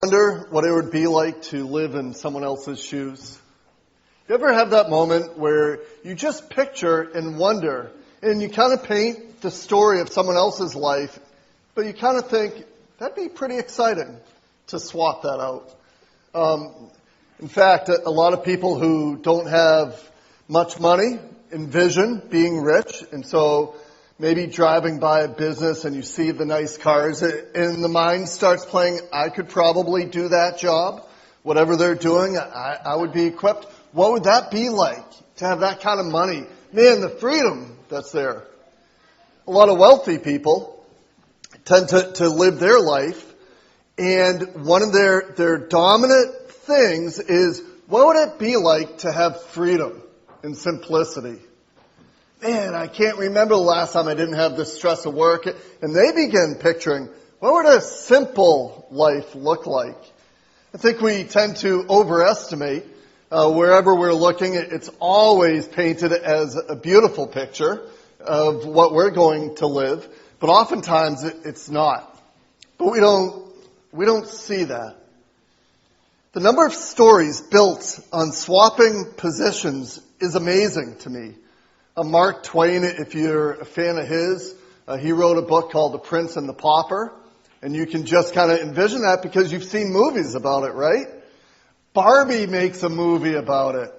Wonder what it would be like to live in someone else's shoes? You ever have that moment where you just picture and wonder, and you kind of paint the story of someone else's life, but you kind of think, that'd be pretty exciting to swap that out. In fact, a lot of people who don't have much money envision being rich, and so maybe driving by a business and you see the nice cars and the mind starts playing, I could probably do that job. Whatever they're doing, I would be equipped. What would that be like to have that kind of money? Man, the freedom that's there. A lot of wealthy people tend to live their life, and one of their dominant things is, what would it be like to have freedom and simplicity? Man, I can't remember the last time I didn't have the stress of work. And they begin picturing, what would a simple life look like? I think we tend to overestimate. Wherever we're looking, it's always painted as a beautiful picture of what we're going to live. But oftentimes it's not. But we don't see that. The number of stories built on swapping positions is amazing to me. Mark Twain, if you're a fan of his, he wrote a book called The Prince and the Pauper. And you can just kind of envision that because you've seen movies about it, right? Barbie makes a movie about it.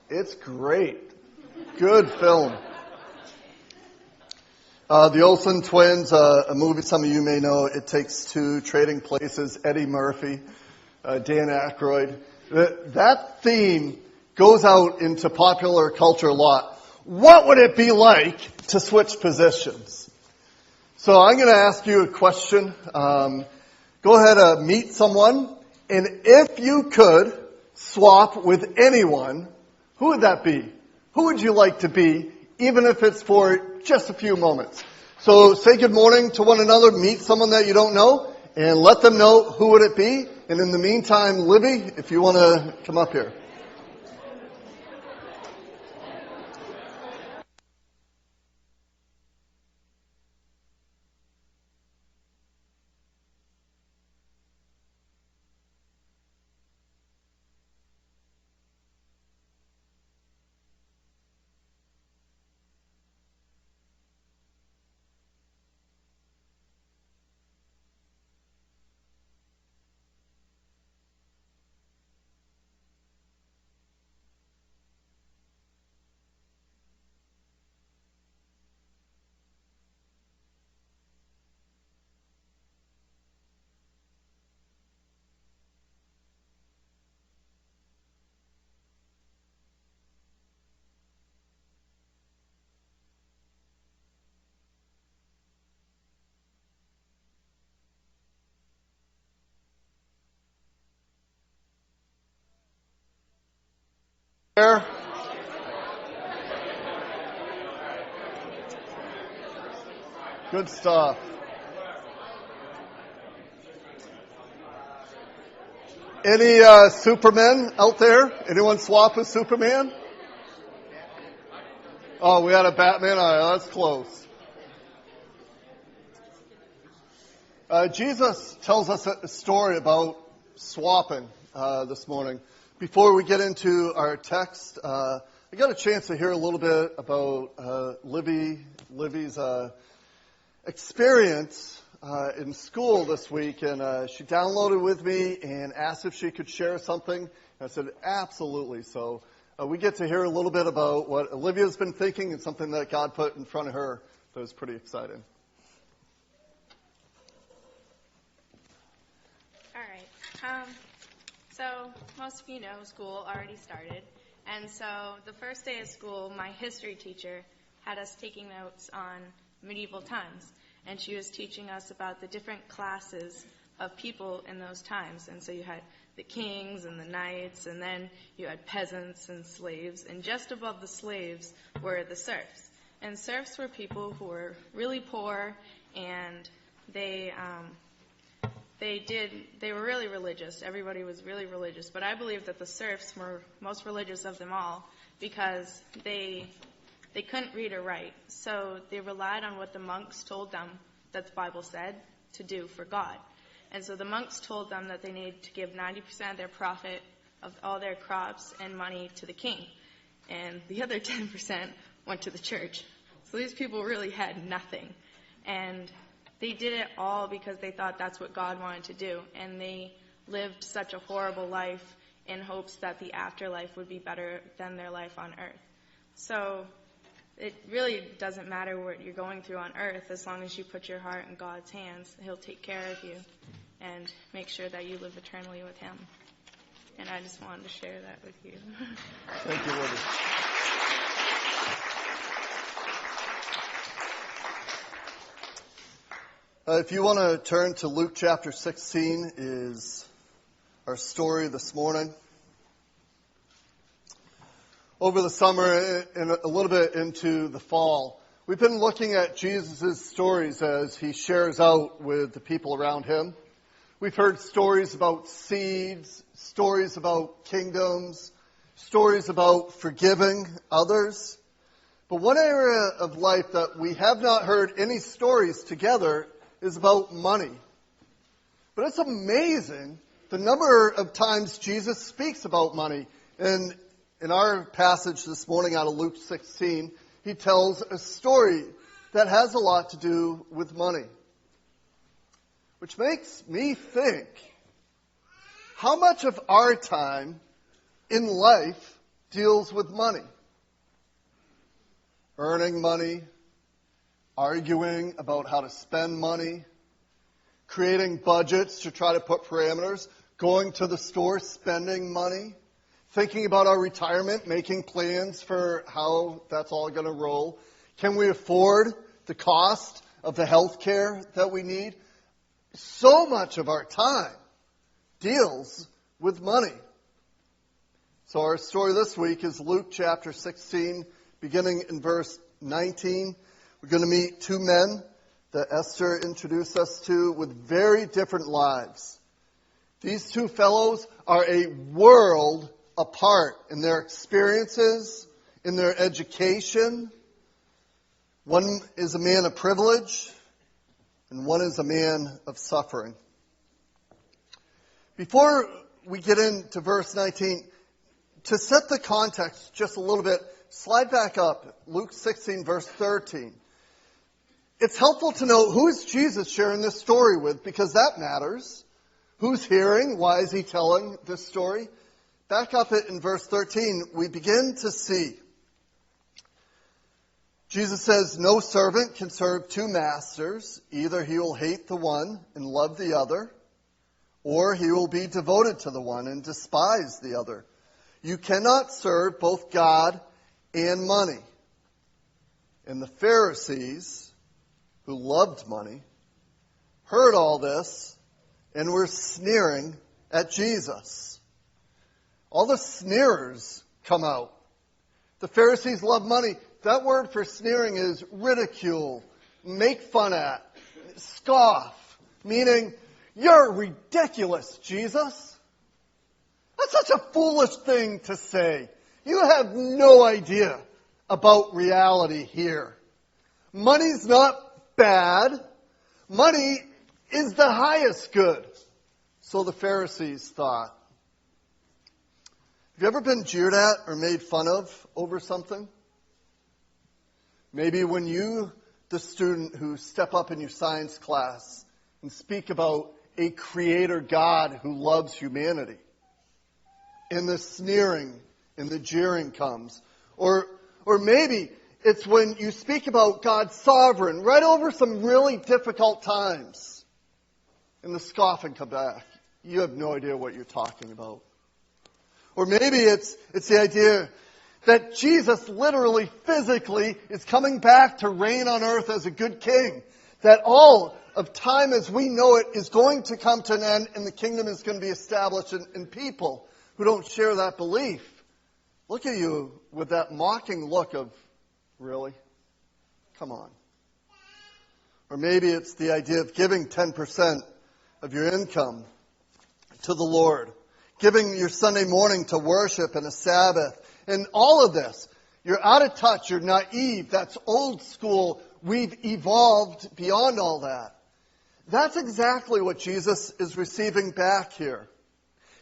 It's great. Good film. The Olsen Twins, a movie some of you may know, It Takes Two, Trading Places, Eddie Murphy, Dan Aykroyd. That theme goes out into popular culture a lot. What would it be like to switch positions? So I'm going to ask you a question. Go ahead, meet someone, and if you could swap with anyone, who would that be? Who would you like to be, even if it's for just a few moments? So say good morning to one another, meet someone that you don't know, and let them know who would it be. And in the meantime, Libby, if you want to come up here. There. Good stuff. Any Supermen out there? Anyone swap with Superman? Oh, we had a Batman? All right, that's close. Jesus tells us a story about swapping this morning. Before we get into our text, I got a chance to hear a little bit about Livy's experience in school this week, and she downloaded with me and asked if she could share something. And I said, absolutely. So we get to hear a little bit about what Olivia's been thinking and something that God put in front of her that was pretty exciting. All right. So most of you know school already started. And so the first day of school, my history teacher had us taking notes on medieval times. And she was teaching us about the different classes of people in those times. And so you had the kings and the knights, and then you had peasants and slaves. And just above the slaves were the serfs. And serfs were people who were really poor, and they were really religious. Everybody was really religious. But I believe that the serfs were most religious of them all because they couldn't read or write. So they relied on what the monks told them that the Bible said to do for God. And so the monks told them that they needed to give 90% of their profit of all their crops and money to the king. And the other 10% went to the church. So these people really had nothing. And they did it all because they thought that's what God wanted to do. And they lived such a horrible life in hopes that the afterlife would be better than their life on earth. So it really doesn't matter what you're going through on earth. As long as you put your heart in God's hands, He'll take care of you and make sure that you live eternally with Him. And I just wanted to share that with you. Thank you, Woody. If you want to turn to Luke chapter 16 is our story this morning. Over the summer and a little bit into the fall, we've been looking at Jesus' stories as He shares out with the people around Him. We've heard stories about seeds, stories about kingdoms, stories about forgiving others. But one area of life that we have not heard any stories together is about money. But it's amazing the number of times Jesus speaks about money. And in our passage this morning out of Luke 16, He tells a story that has a lot to do with money. Which makes me think, how much of our time in life deals with money? Earning money, arguing about how to spend money, creating budgets to try to put parameters, going to the store, spending money, thinking about our retirement, making plans for how that's all going to roll. Can we afford the cost of the health care that we need? So much of our time deals with money. So our story this week is Luke chapter 16, beginning in verse 19. We're going to meet two men that Esther introduced us to with very different lives. These two fellows are a world apart in their experiences, in their education. One is a man of privilege, and one is a man of suffering. Before we get into verse 19, to set the context just a little bit, slide back up, Luke 16, verse 13. It's helpful to know who is Jesus sharing this story with, because that matters. Who's hearing? Why is He telling this story? Back up it in verse 13, we begin to see. Jesus says, "No servant can serve two masters. Either he will hate the one and love the other, or he will be devoted to the one and despise the other. You cannot serve both God and money." And the Pharisees, who loved money, heard all this and were sneering at Jesus. All the sneerers come out. The Pharisees love money. That word for sneering is ridicule, make fun at, scoff, meaning, you're ridiculous, Jesus. That's such a foolish thing to say. You have no idea about reality here. Money's not bad. Money is the highest good. So the Pharisees thought. Have you ever been jeered at or made fun of over something? Maybe when you, the student who step up in your science class and speak about a creator God who loves humanity, and the sneering and the jeering comes. Or maybe it's when you speak about God's sovereign right over some really difficult times, and the scoffing comes back. You have no idea what you're talking about. Or maybe it's the idea that Jesus literally, physically is coming back to reign on earth as a good king. That all of time as we know it is going to come to an end and the kingdom is going to be established in people who don't share that belief. Look at you with that mocking look of, really? Come on. Or maybe it's the idea of giving 10% of your income to the Lord. Giving your Sunday morning to worship and a Sabbath. And all of this, you're out of touch, you're naive, that's old school, we've evolved beyond all that. That's exactly what Jesus is receiving back here.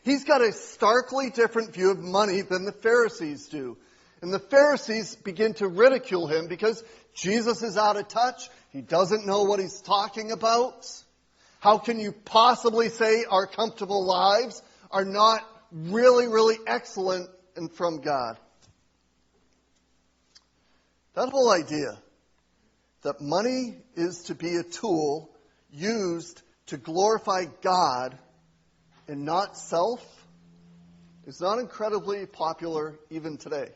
He's got a starkly different view of money than the Pharisees do. And the Pharisees begin to ridicule him because Jesus is out of touch. He doesn't know what he's talking about. How can you possibly say our comfortable lives are not really, really excellent and from God? That whole idea that money is to be a tool used to glorify God and not self is not incredibly popular even today.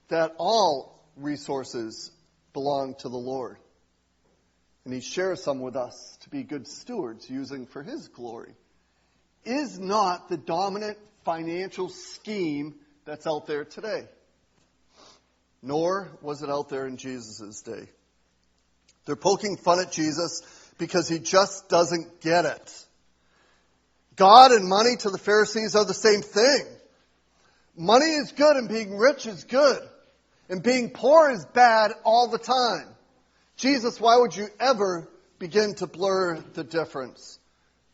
That all resources belong to the Lord. And He shares some with us to be good stewards using for His glory. Is not the dominant financial scheme that's out there today. Nor was it out there in Jesus' day. They're poking fun at Jesus because He just doesn't get it. God and money to the Pharisees are the same thing. Money is good and being rich is good. And being poor is bad all the time. Jesus, why would you ever begin to blur the difference?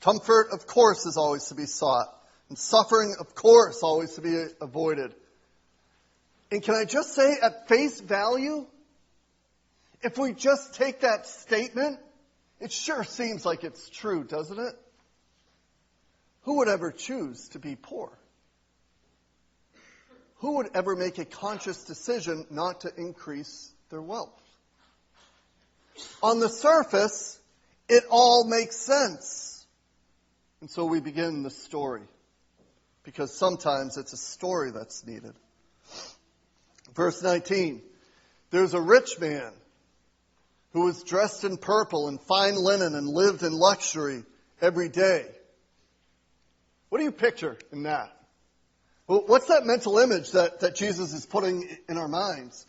Comfort, of course, is always to be sought. And suffering, of course, always to be avoided. And can I just say, at face value, if we just take that statement, it sure seems like it's true, doesn't it? Who would ever choose to be poor? Who would ever make a conscious decision not to increase their wealth? On the surface, it all makes sense. And so we begin the story. Because sometimes it's a story that's needed. Verse 19. There's a rich man who was dressed in purple and fine linen and lived in luxury every day. What do you picture in that? Well, what's that mental image that Jesus is putting in our minds?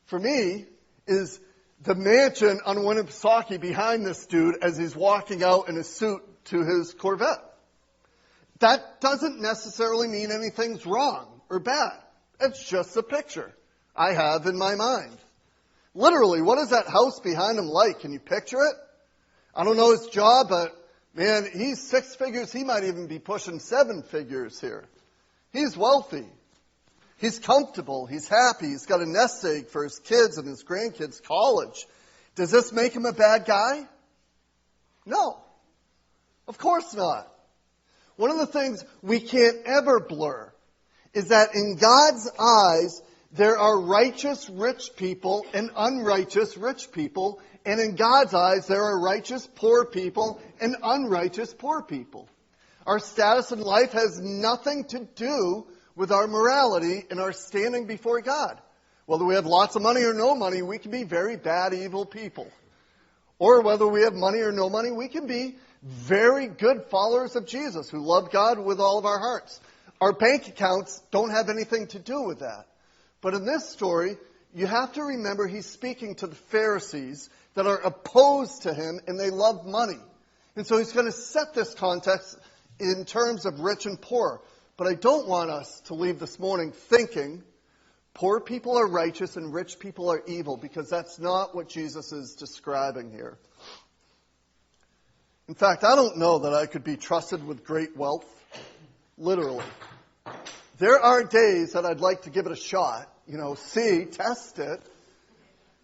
For me, is the mansion on Winnipesaukee behind this dude as he's walking out in a suit to his Corvette. That doesn't necessarily mean anything's wrong or bad. It's just a picture I have in my mind. Literally, what is that house behind him like? Can you picture it? I don't know his job, but man, he's 6 figures. He might even be pushing 7 figures here. He's wealthy. He's comfortable. He's happy. He's got a nest egg for his kids and his grandkids' college. Does this make him a bad guy? No. Of course not. One of the things we can't ever blur is that in God's eyes, there are righteous rich people and unrighteous rich people. And in God's eyes, there are righteous poor people and unrighteous poor people. Our status in life has nothing to do with our morality and our standing before God. Whether we have lots of money or no money, we can be very bad, evil people. Or whether we have money or no money, we can be very good followers of Jesus who love God with all of our hearts. Our bank accounts don't have anything to do with that. But in this story, you have to remember He's speaking to the Pharisees that are opposed to Him and they love money. And so He's going to set this context in terms of rich and poor. But I don't want us to leave this morning thinking poor people are righteous and rich people are evil, because that's not what Jesus is describing here. In fact, I don't know that I could be trusted with great wealth, literally. There are days that I'd like to give it a shot, test it,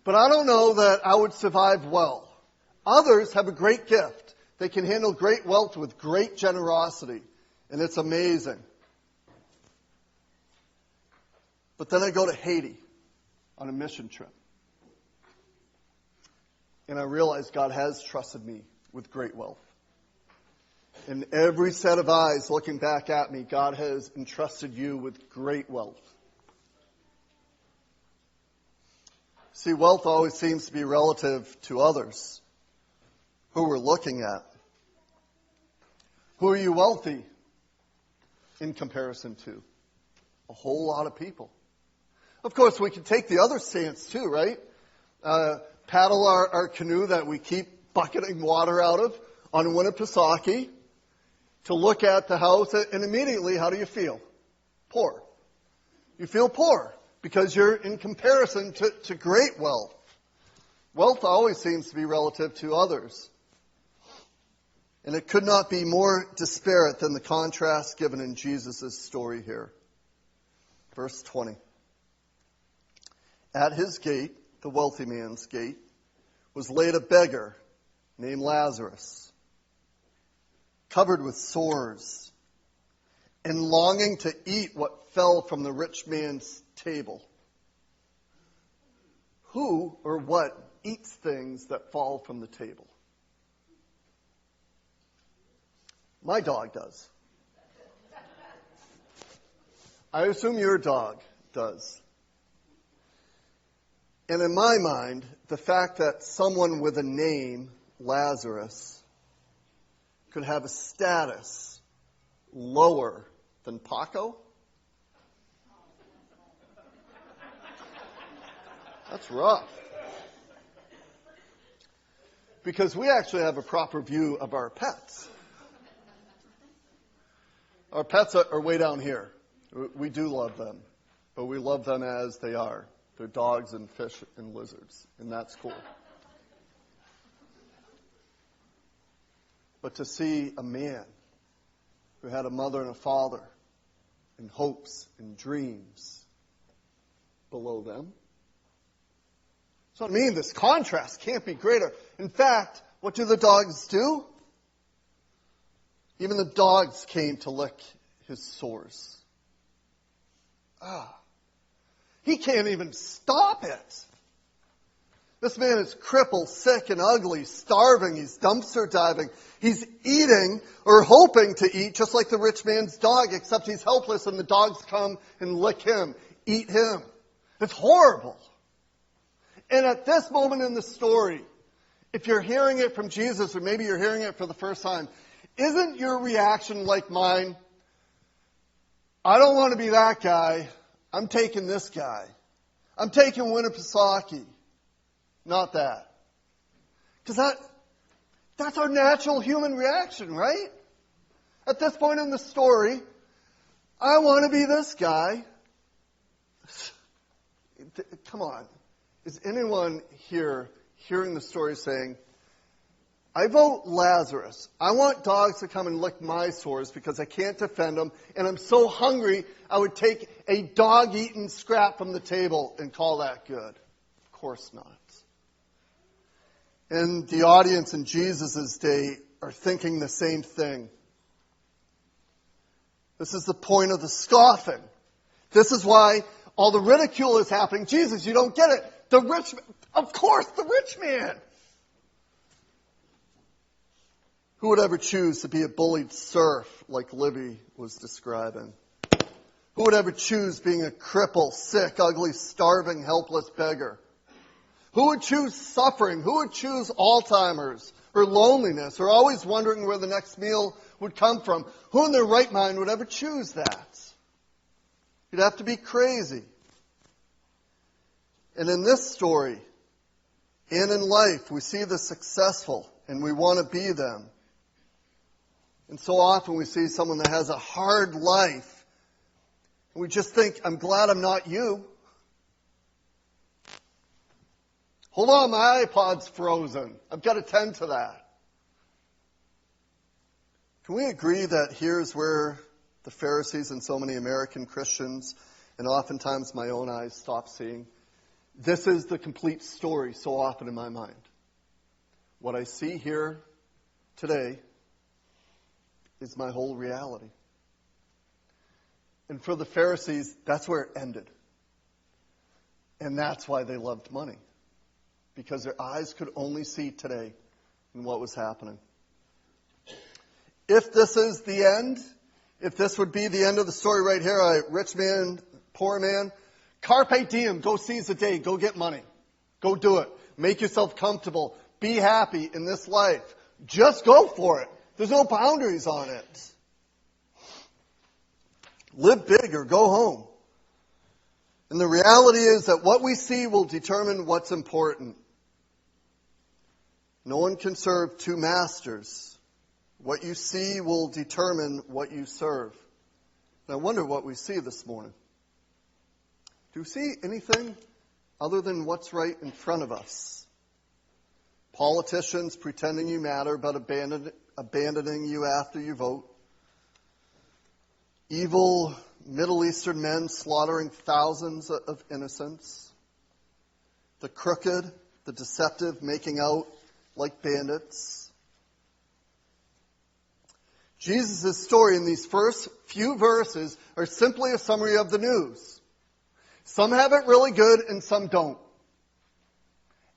but I don't know that I would survive well. Others have a great gift. They can handle great wealth with great generosity, and it's amazing. But then I go to Haiti on a mission trip. And I realize God has trusted me with great wealth. And every set of eyes looking back at me, God has entrusted you with great wealth. See, wealth always seems to be relative to others who we're looking at. Who are you wealthy in comparison to? A whole lot of people. Of course, we can take the other stance too, right? Paddle our canoe that we keep bucketing water out of on Winnipesaukee to look at the house, and immediately, how do you feel? Poor. You feel poor because you're in comparison to great wealth. Wealth always seems to be relative to others. And it could not be more disparate than the contrast given in Jesus' story here. Verse 20. At his gate, the wealthy man's gate, was laid a beggar named Lazarus, covered with sores, and longing to eat what fell from the rich man's table. Who or what eats things that fall from the table? My dog does. I assume your dog does. And in my mind, the fact that someone with a name, Lazarus, could have a status lower than Paco, that's rough. Because we actually have a proper view of our pets. Our pets are way down here. We do love them, but we love them as they are. They're dogs and fish and lizards, and that's cool. But to see a man who had a mother and a father and hopes and dreams below them. So I mean, this contrast can't be greater. In fact, what do the dogs do? Even the dogs came to lick his sores. He can't even stop it. This man is crippled, sick, and ugly, starving. He's dumpster diving. He's eating or hoping to eat just like the rich man's dog, except he's helpless and the dogs come and lick him, eat him. It's horrible. And at this moment in the story, if you're hearing it from Jesus, or maybe you're hearing it for the first time, isn't your reaction like mine? I don't want to be that guy. I'm taking this guy. I'm taking Winnipesaukee. Not that. Because that's our natural human reaction, right? At this point in the story, I want to be this guy. Come on. Is anyone here hearing the story saying, I vote Lazarus. I want dogs to come and lick my sores because I can't defend them, and I'm so hungry I would take a dog-eaten scrap from the table and call that good. Of course not. And the audience in Jesus' day are thinking the same thing. This is the point of the scoffing. This is why all the ridicule is happening. Jesus, you don't get it. The rich, of course, the rich man. Who would ever choose to be a bullied serf like Livy was describing? Who would ever choose being a cripple, sick, ugly, starving, helpless beggar? Who would choose suffering? Who would choose Alzheimer's or loneliness or always wondering where the next meal would come from? Who in their right mind would ever choose that? You'd have to be crazy. And in this story, and in life, we see the successful and we want to be them. And so often we see someone that has a hard life. And we just think, I'm glad I'm not you. Hold on, my iPod's frozen. I've got to tend to that. Can we agree that here's where the Pharisees and so many American Christians, and oftentimes my own eyes, stop seeing? This is the complete story so often in my mind. What I see here today is my whole reality. And for the Pharisees, that's where it ended. And that's why they loved money. Because their eyes could only see today and what was happening. If this is the end, if this would be the end of the story right here, rich man, poor man, carpe diem, go seize the day, go get money. Go do it. Make yourself comfortable. Be happy in this life. Just go for it. There's no boundaries on it. Live big or go home. And the reality is that what we see will determine what's important. No one can serve two masters. What you see will determine what you serve. And I wonder what we see this morning. Do we see anything other than what's right in front of us? Politicians pretending you matter but abandoning you after you vote. Evil Middle Eastern men slaughtering thousands of innocents. The crooked, the deceptive making out like bandits. Jesus' story in these first few verses are simply a summary of the news. Some have it really good and some don't.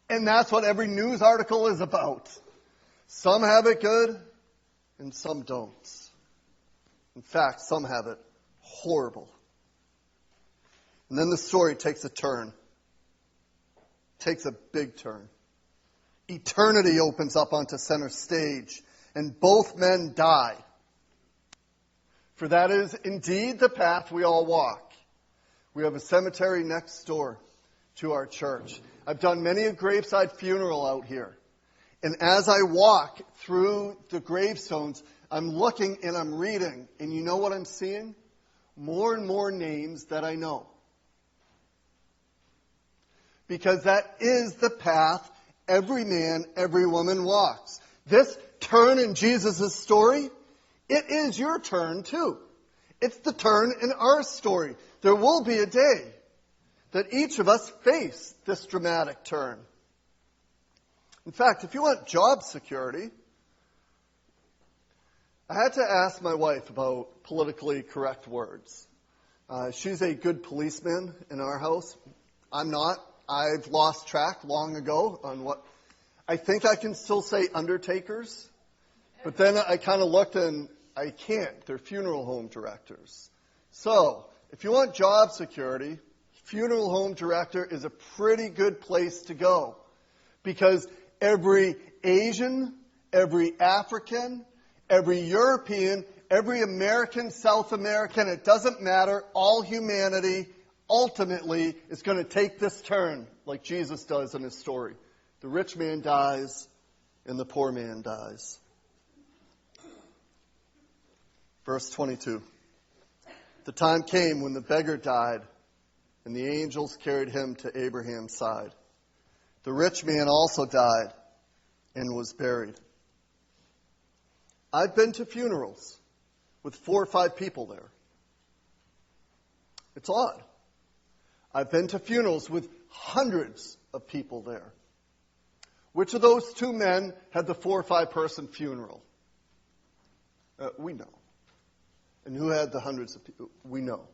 And that's what every news article is about. Some have it good and some don't. In fact, some have it horrible. And then the story takes a turn. Takes a big turn. Eternity opens up onto center stage, and both men die. For that is indeed the path we all walk. We have a cemetery next door to our church. I've done many a graveside funeral out here. And as I walk through the gravestones, I'm looking and I'm reading. And you know what I'm seeing? More and more names that I know. Because that is the path every man, every woman walks. This turn in Jesus' story, it is your turn too. It's the turn in our story. There will be a day that each of us face this dramatic turn. In fact, if you want job security, I had to ask my wife about politically correct words. She's a good policeman in our house. I'm not. I've lost track long ago on what... I think I can still say undertakers, but then I kind of looked and I can't. They're funeral home directors. So, if you want job security, funeral home director is a pretty good place to go. Because every Asian, every African, every European, every American, South American, it doesn't matter, all humanity ultimately is going to take this turn like Jesus does in his story. The rich man dies and the poor man dies. Verse 22. The time came when the beggar died, and the angels carried him to Abraham's side. The rich man also died and was buried. I've been to funerals with 4 or 5 people there. It's odd. I've been to funerals with hundreds of people there. Which of those 2 men had the 4 or 5 person funeral? We know. And who had the hundreds of people? We know.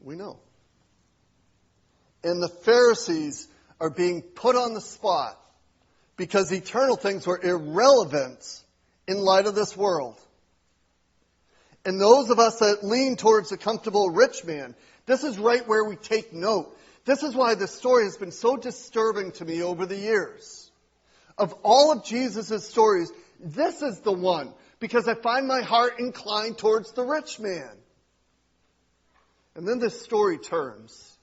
We know. And the Pharisees are being put on the spot because eternal things were irrelevant in light of this world. And those of us that lean towards the comfortable rich man, this is right where we take note. This is why this story has been so disturbing to me over the years. Of all of Jesus' stories, this is the one, because I find my heart inclined towards the rich man. And then this story turns,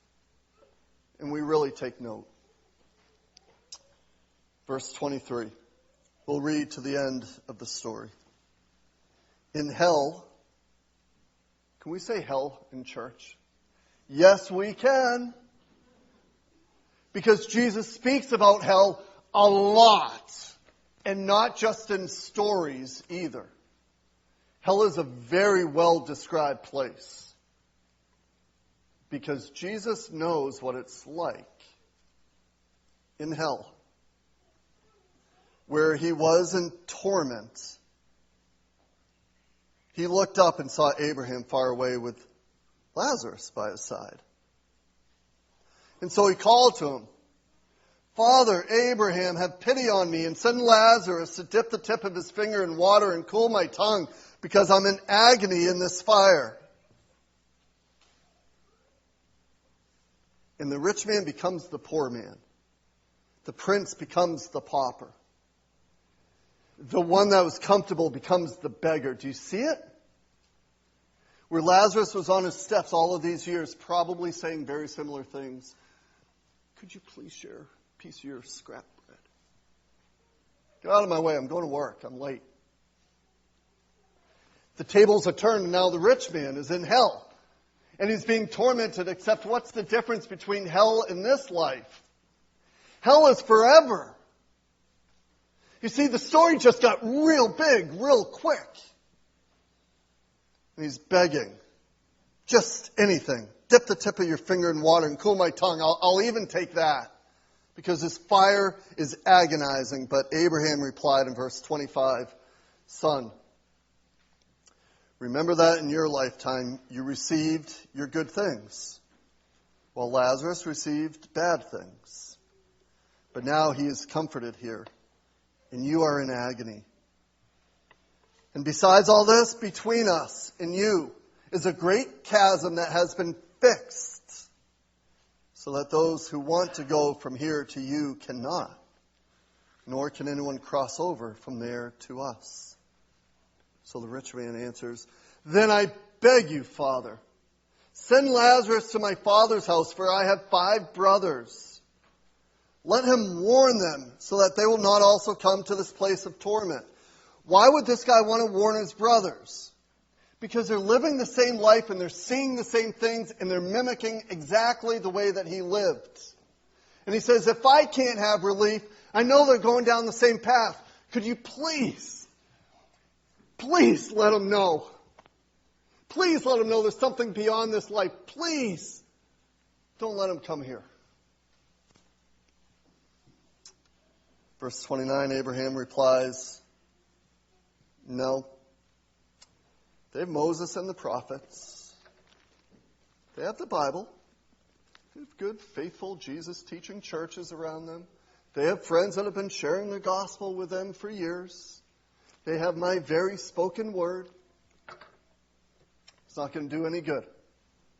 and we really take note. Verse 23. We'll read to the end of the story. In hell, can we say hell in church? Yes, we can. Because Jesus speaks about hell a lot, and not just in stories either. Hell is a very well described place. Because Jesus knows what it's like in hell, where he was in torment. He looked up and saw Abraham far away with Lazarus by his side. And so he called to him, Father, Abraham, have pity on me and send Lazarus to dip the tip of his finger in water and cool my tongue, because I'm in agony in this fire. And the rich man becomes the poor man. The prince becomes the pauper. The one that was comfortable becomes the beggar. Do you see it? Where Lazarus was on his steps all of these years, probably saying very similar things. Could you please share a piece of your scrap bread? Get out of my way. I'm going to work. I'm late. The tables are turned, and now the rich man is in hell. And he's being tormented, except what's the difference between hell and this life? Hell is forever. You see, the story just got real big, real quick. And he's begging. Just anything. Dip the tip of your finger in water and cool my tongue. I'll even take that. Because his fire is agonizing. But Abraham replied in verse 25, Son, remember that in your lifetime you received your good things, while Lazarus received bad things. But now he is comforted here, and you are in agony. And besides all this, between us and you is a great chasm that has been fixed, so that those who want to go from here to you cannot, nor can anyone cross over from there to us. So the rich man answers, Then I beg you, Father, send Lazarus to my father's house, for I have 5 brothers. Let him warn them, so that they will not also come to this place of torment. Why would this guy want to warn his brothers? Because they're living the same life and they're seeing the same things and they're mimicking exactly the way that he lived. And he says, if I can't have relief, I know they're going down the same path. Could you please let them know. Please let them know there's something beyond this life. Please don't let them come here. Verse 29, Abraham replies, No. They have Moses and the prophets. They have the Bible. They have good, faithful, Jesus-teaching churches around them. They have friends that have been sharing the gospel with them for years. They have my very spoken word. It's not going to do any good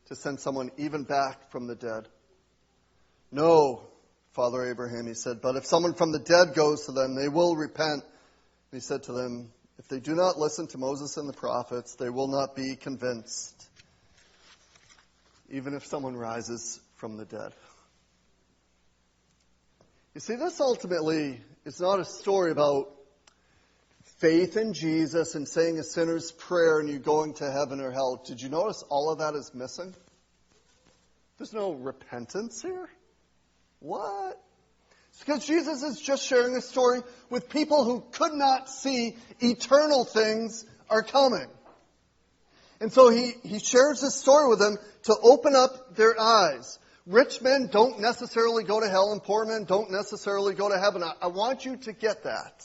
to send someone even back from the dead. No, Father Abraham, he said, but if someone from the dead goes to them, they will repent. And he said to them, if they do not listen to Moses and the prophets, they will not be convinced, even if someone rises from the dead. You see, this ultimately is not a story about faith in Jesus and saying a sinner's prayer and you going to heaven or hell. Did you notice all of that is missing? There's no repentance here. What? It's because Jesus is just sharing a story with people who could not see eternal things are coming. And so he shares this story with them to open up their eyes. Rich men don't necessarily go to hell and poor men don't necessarily go to heaven. I want you to get that.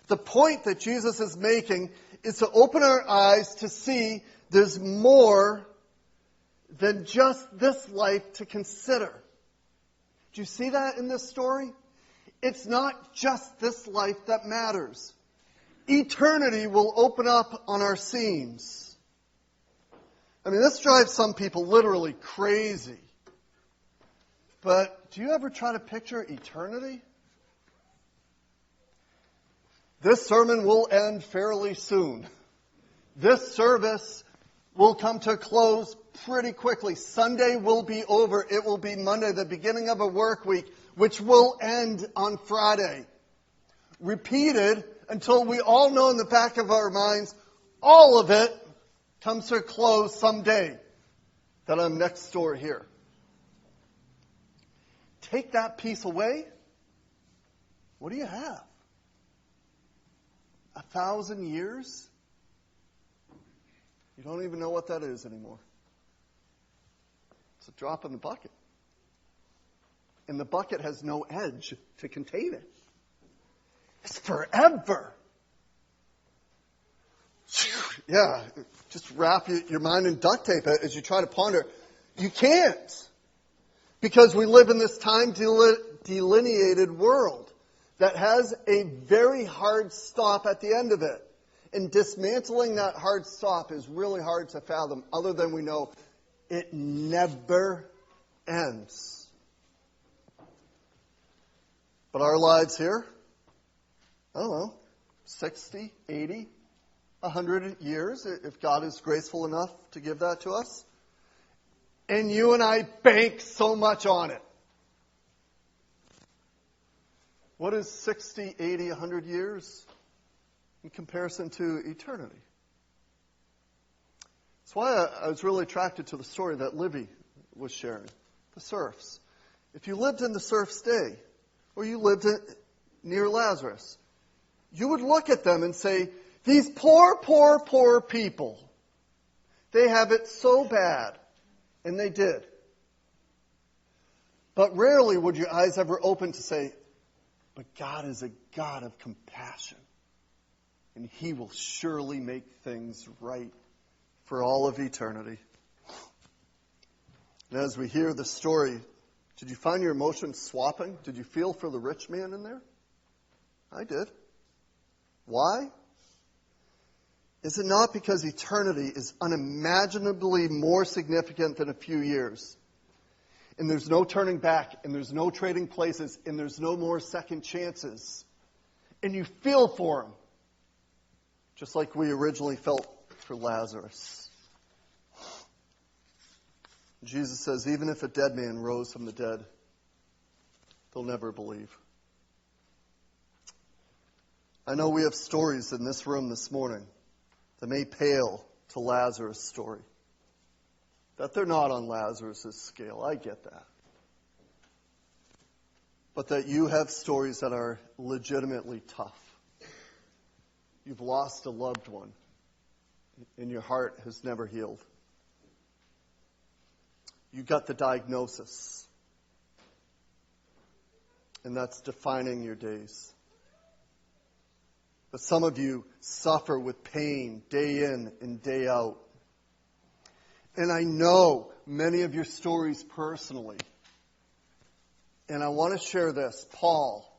The point that Jesus is making is to open our eyes to see there's more than just this life to consider. Do you see that in this story? It's not just this life that matters. Eternity will open up on our seams. I mean, this drives some people literally crazy. But do you ever try to picture eternity? This sermon will end fairly soon. This service will come to a close pretty quickly. Sunday will be over. It will be Monday, the beginning of a work week, which will end on Friday. Repeated until we all know in the back of our minds, all of it comes to a close someday that I'm next door here. Take that piece away, what do you have? 1,000 years? You don't even know what that is anymore. It's a drop in the bucket. And the bucket has no edge to contain it. It's forever. Yeah, just wrap your mind in duct tape as you try to ponder. You can't. Because we live in this time delineated world that has a very hard stop at the end of it. And dismantling that hard stop is really hard to fathom, other than we know it never ends. But our lives here, I don't know, 60, 80, 100 years, if God is graceful enough to give that to us. And you and I bank so much on it. What is 60, 80, 100 years in comparison to eternity? That's why I was really attracted to the story that Livy was sharing. The serfs. If you lived in the serf's day, or you lived near Lazarus, you would look at them and say, these poor, poor, poor people, they have it so bad. And they did. But rarely would your eyes ever open to say, but God is a God of compassion. And He will surely make things right for all of eternity. And as we hear the story, did you find your emotions swapping? Did you feel for the rich man in there? I did. Why? Is it not because eternity is unimaginably more significant than a few years? And there's no turning back, and there's no trading places, and there's no more second chances. And you feel for him, just like we originally felt for Lazarus. Jesus says, even if a dead man rose from the dead, they'll never believe. I know we have stories in this room this morning that may pale to Lazarus' story. That they're not on Lazarus' scale. I get that. But that you have stories that are legitimately tough. You've lost a loved one, and your heart has never healed. You got the diagnosis, and that's defining your days. But some of you suffer with pain day in and day out. And I know many of your stories personally. And I want to share this. Paul,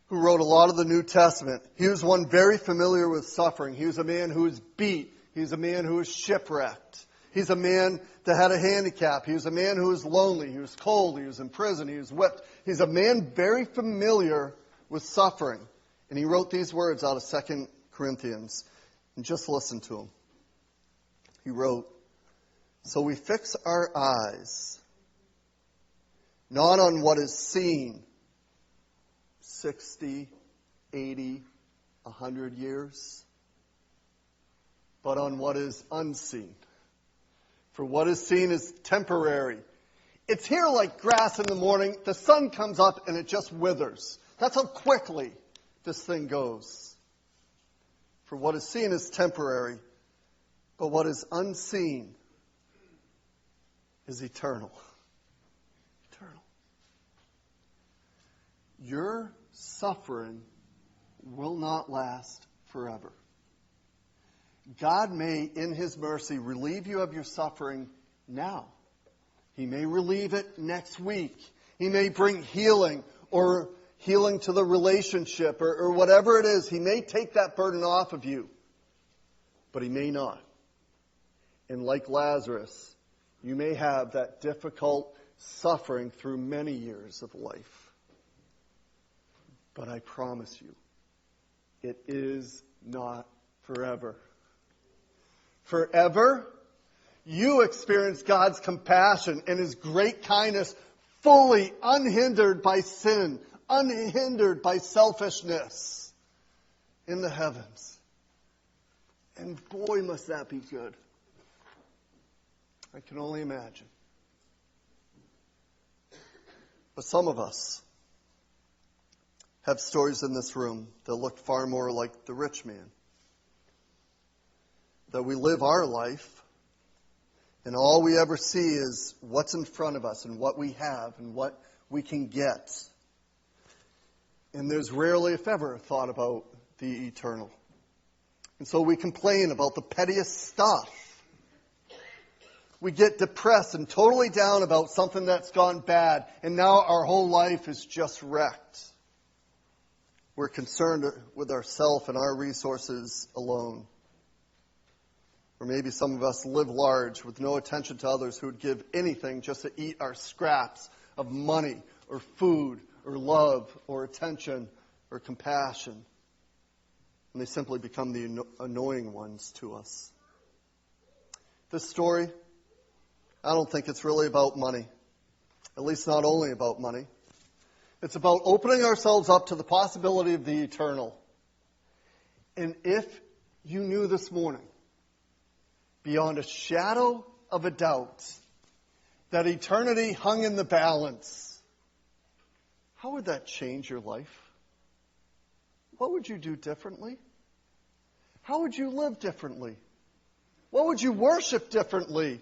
who wrote a lot of the New Testament, he was one very familiar with suffering. He was a man who was beat. He was a man who was shipwrecked. He's a man that had a handicap. He was a man who was lonely. He was cold. He was in prison. He was whipped. He's a man very familiar with suffering. And he wrote these words out of 2 Corinthians. And just listen to him. He wrote, so we fix our eyes not on what is seen 60, 80, 100 years, but on what is unseen. For what is seen is temporary. It's here like grass in the morning. The sun comes up and it just withers. That's how quickly this thing goes. For what is seen is temporary, but what is unseen is eternal. Eternal. Your suffering will not last forever. God may, in His mercy, relieve you of your suffering now. He may relieve it next week. He may bring healing or healing to the relationship or whatever it is. He may take that burden off of you, but He may not. And like Lazarus, you may have that difficult suffering through many years of life. But I promise you, it is not forever. Forever, you experience God's compassion and His great kindness fully unhindered by sin, unhindered by selfishness in the heavens. And boy, must that be good. I can only imagine. But some of us have stories in this room that look far more like the rich man. That we live our life, and all we ever see is what's in front of us and what we have and what we can get. And there's rarely, if ever, a thought about the eternal. And so we complain about the pettiest stuff. We get depressed and totally down about something that's gone bad, and now our whole life is just wrecked. We're concerned with ourselves and our resources alone. Or maybe some of us live large with no attention to others who would give anything just to eat our scraps of money or food or love or attention or compassion. And they simply become the annoying ones to us. This story, I don't think it's really about money. At least not only about money. It's about opening ourselves up to the possibility of the eternal. And if you knew this morning, beyond a shadow of a doubt, that eternity hung in the balance, how would that change your life? what would you do differently? How would you live differently? What would you worship differently?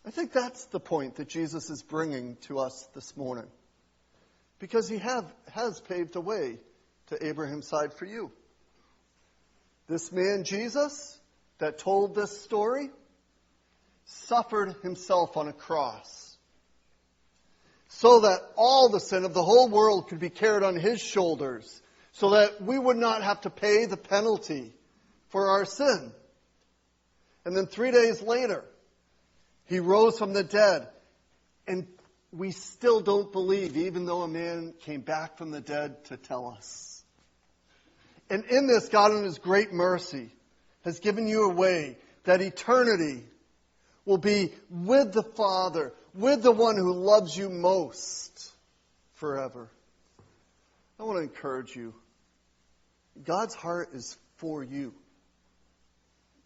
I think that's the point that Jesus is bringing to us this morning. Because he has paved a way to Abraham's side for you. This man, Jesus, that told this story, suffered himself on a cross so that all the sin of the whole world could be carried on his shoulders, so that we would not have to pay the penalty for our sin. And then 3 days later, he rose from the dead. And we still don't believe, even though a man came back from the dead to tell us. And in this, God in his great mercy has given you a way that eternity will be with the Father, with the one who loves you most forever. I want to encourage you. God's heart is for you.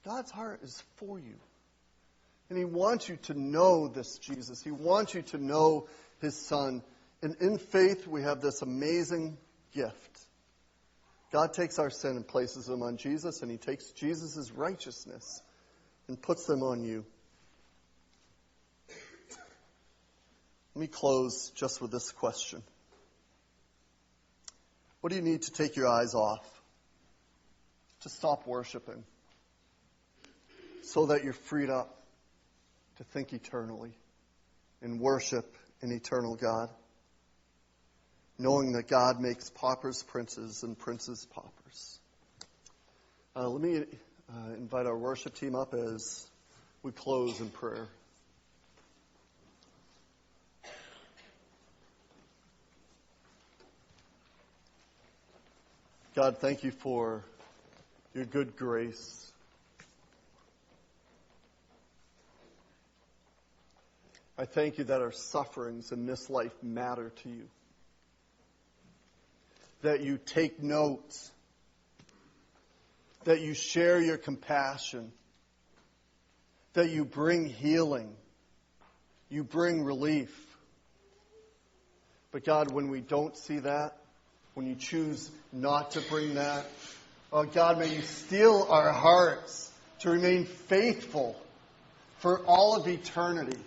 God's heart is for you. And he wants you to know this Jesus. He wants you to know his Son. And in faith, we have this amazing gift. God takes our sin and places them on Jesus, and he takes Jesus' righteousness and puts them on you. Let me close just with this question. What do you need to take your eyes off? To stop worshiping, so that you're freed up to think eternally and worship an eternal God, knowing that God makes paupers princes and princes paupers. Let me invite our worship team up as we close in prayer. God, thank you for your good grace. I thank you that our sufferings in this life matter to you. That you take note. That you share your compassion. That you bring healing. You bring relief. But God, when we don't see that, when you choose not to bring that, oh God, may you steel our hearts to remain faithful for all of eternity.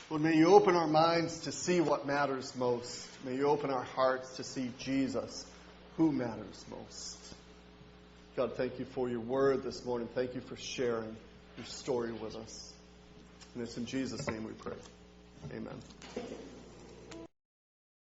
Lord, may you open our minds to see what matters most. May you open our hearts to see Jesus, who matters most. God, thank you for your word this morning. Thank you for sharing your story with us. And it's in Jesus' name we pray. Amen.